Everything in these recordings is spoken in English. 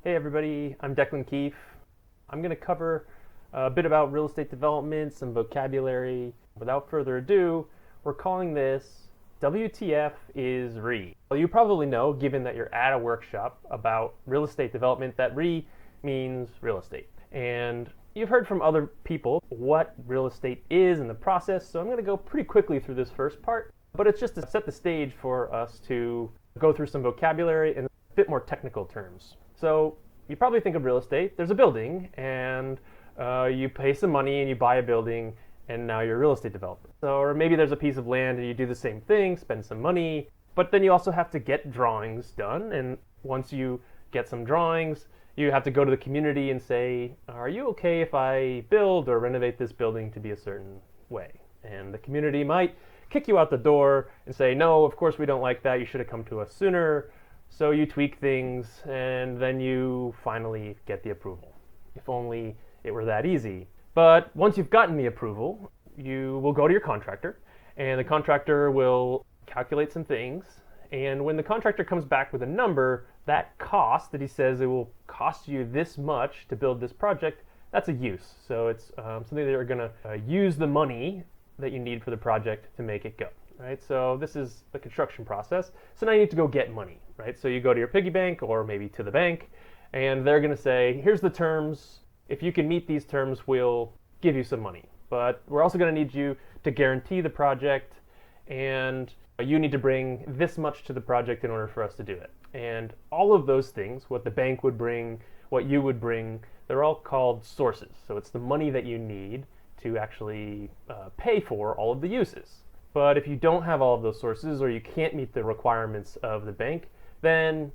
Hey everybody, I'm Declan Keefe. I'm going to cover a bit about real estate development, some vocabulary. Without further ado, we're calling this WTF is RE. Well, you probably know, given that you're at a workshop about real estate development, that RE means real estate. And you've heard from other people what real estate is in the process, so I'm going to go pretty quickly through this first part, but it's just to set the stage for us to go through some vocabulary and a bit more technical terms. So you probably think of real estate. There's a building, and you pay some money and you buy a building, and now you're a real estate developer. So, or maybe there's a piece of land and you do the same thing, spend some money, but then you also have to get drawings done. And once you get some drawings, you have to go to the community and say, are you okay if I build or renovate this building to be a certain way? And the community might kick you out the door and say, no, of course we don't like that. You should have come to us sooner. So you tweak things, and then you finally get the approval. If only it were that easy. But once you've gotten the approval, you will go to your contractor, and the contractor will calculate some things. And when the contractor comes back with a number, that cost that he says it will cost you this much to build this project, that's a use. So it's something that you're going to use the money that you need for the project to make it go. Right? So this is the construction process. So now you need to go get money, right? So you go to your piggy bank or maybe to the bank, and they're going to say, here's the terms. If you can meet these terms, we'll give you some money. But we're also going to need you to guarantee the project, and you need to bring this much to the project in order for us to do it. And all of those things, what the bank would bring, what you would bring, they're all called sources. So it's the money that you need to actually pay for all of the uses. But if you don't have all of those sources, or you can't meet the requirements of the bank, then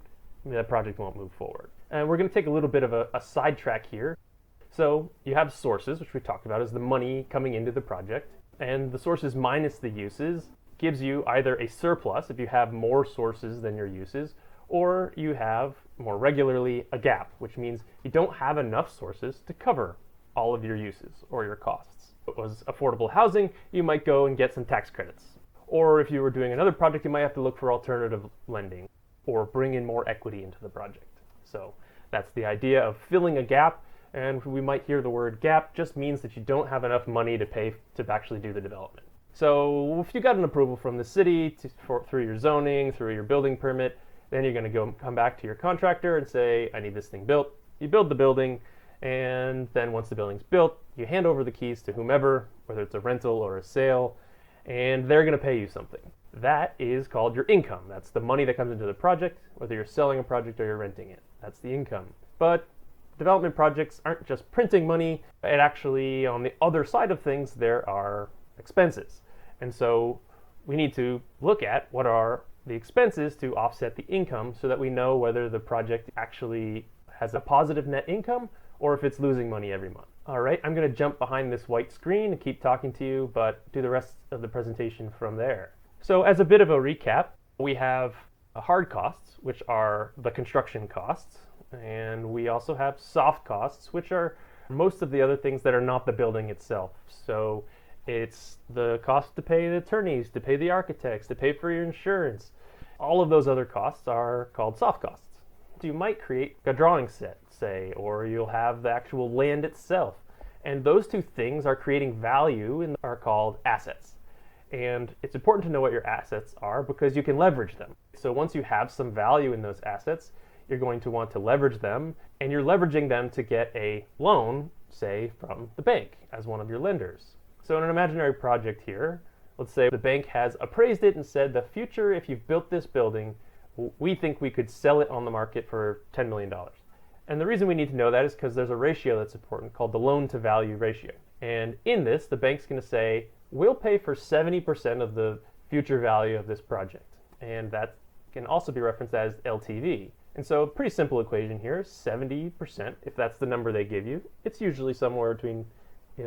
that project won't move forward. And we're going to take a little bit of a sidetrack here. So you have sources, which we talked about as the money coming into the project. And the sources minus the uses gives you either a surplus if you have more sources than your uses, or you have more regularly a gap, which means you don't have enough sources to cover all of your uses or your costs. If it was affordable housing, you might go and get some tax credits. Or if you were doing another project, you might have to look for alternative lending or bring in more equity into the project. So that's the idea of filling a gap. And we might hear the word gap just means that you don't have enough money to pay to actually do the development. So if you got an approval from the city through your zoning, through your building permit, then you're going to come back to your contractor and say, I need this thing built. You build the building, and then once the building's built, you hand over the keys to whomever, whether it's a rental or a sale, and they're going to pay you something. That is called your income. That's the money that comes into the project, whether you're selling a project or you're renting it. That's the income. But development projects aren't just printing money. It actually, on the other side of things, there are expenses. And so we need to look at what are the expenses to offset the income so that we know whether the project actually has a positive net income or if it's losing money every month. All right, I'm going to jump behind this white screen and keep talking to you, but do the rest of the presentation from there. So as a bit of a recap, we have hard costs, which are the construction costs, and we also have soft costs, which are most of the other things that are not the building itself. So it's the cost to pay the attorneys, to pay the architects, to pay for your insurance. All of those other costs are called soft costs. You might create a drawing set, say, or you'll have the actual land itself. And those two things are creating value and are called assets. And it's important to know what your assets are because you can leverage them. So once you have some value in those assets, you're going to want to leverage them, and you're leveraging them to get a loan, say, from the bank as one of your lenders. So in an imaginary project here, let's say the bank has appraised it and said the future, if you've built this building, we think we could sell it on the market for $10 million. And the reason we need to know that is because there's a ratio that's important called the loan to value ratio. And in this, the bank's going to say, we'll pay for 70% of the future value of this project. And that can also be referenced as LTV. And so pretty simple equation here, 70%, if that's the number they give you, it's usually somewhere between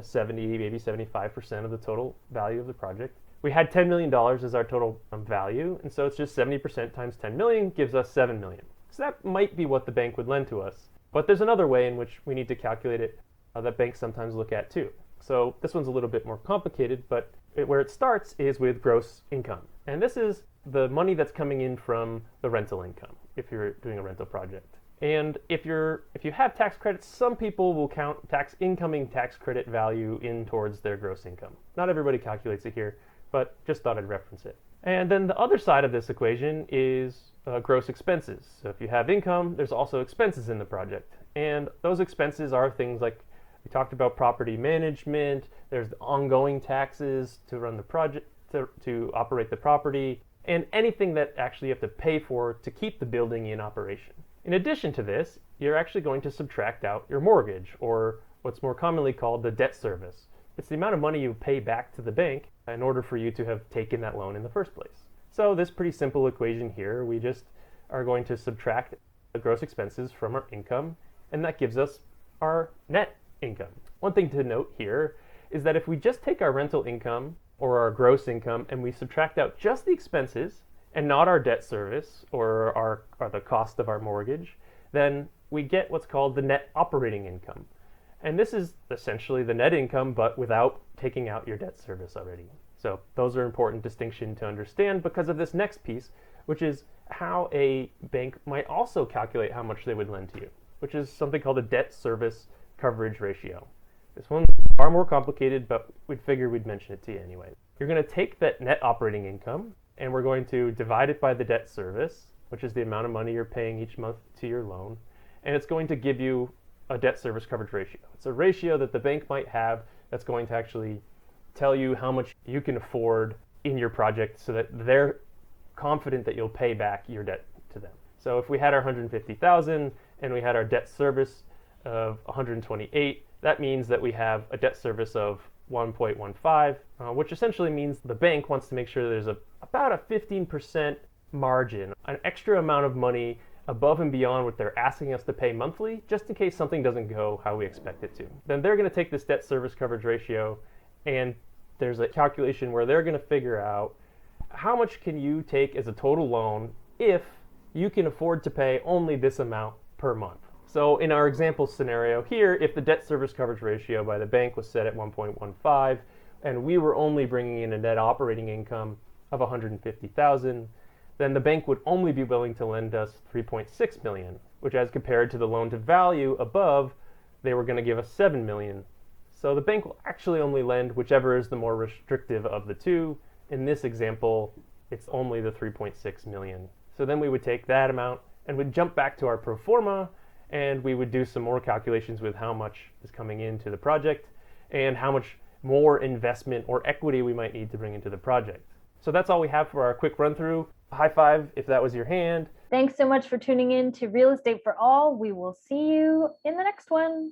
70, maybe 75% of the total value of the project. We had $10 million as our total value, and so it's just 70% times 10 million gives us 7 million. So that might be what the bank would lend to us. But there's another way in which we need to calculate it that banks sometimes look at too. So this one's a little bit more complicated, but where it starts is with gross income. And this is the money that's coming in from the rental income, if you're doing a rental project. And if you have tax credits, some people will count incoming tax credit value in towards their gross income. Not everybody calculates it here, but just thought I'd reference it. And then the other side of this equation is gross expenses. So if you have income, there's also expenses in the project. And those expenses are things like we talked about property management, there's the ongoing taxes to run the project, to operate the property, and anything that actually you have to pay for to keep the building in operation. In addition to this, you're actually going to subtract out your mortgage, or what's more commonly called the debt service. It's the amount of money you pay back to the bank in order for you to have taken that loan in the first place. So this pretty simple equation here, we just are going to subtract the gross expenses from our income, and that gives us our net income. One thing to note here is that if we just take our rental income or our gross income and we subtract out just the expenses and not our debt service or the cost of our mortgage, then we get what's called the net operating income. And this is essentially the net income, but without taking out your debt service already. So those are important distinction to understand because of this next piece, which is how a bank might also calculate how much they would lend to you, which is something called a debt service coverage ratio. This one's far more complicated, but we'd figure we'd mention it to you anyway. You're going to take that net operating income, and we're going to divide it by the debt service, which is the amount of money you're paying each month to your loan, and it's going to give you a debt service coverage ratio. It's a ratio that the bank might have that's going to actually tell you how much you can afford in your project so that they're confident that you'll pay back your debt to them. So if we had our $150,000 and we had our debt service of $128,000, that means that we have a debt service of 1.15, which essentially means the bank wants to make sure there's about a 15% margin, an extra amount of money above and beyond what they're asking us to pay monthly, just in case something doesn't go how we expect it to. Then they're going to take this debt service coverage ratio, and there's a calculation where they're going to figure out how much can you take as a total loan if you can afford to pay only this amount per month. So in our example scenario here, if the debt service coverage ratio by the bank was set at 1.15 and we were only bringing in a net operating income of $150,000, then the bank would only be willing to lend us $3.6 million, which as compared to the loan to value above, they were going to give us $7 million. So the bank will actually only lend whichever is the more restrictive of the two. In this example, it's only the $3.6 million. So then we would take that amount and we'd jump back to our pro forma, and we would do some more calculations with how much is coming into the project and how much more investment or equity we might need to bring into the project. So that's all we have for our quick run through. High five if that was your hand. Thanks so much for tuning in to Real Estate for All. We will see you in the next one.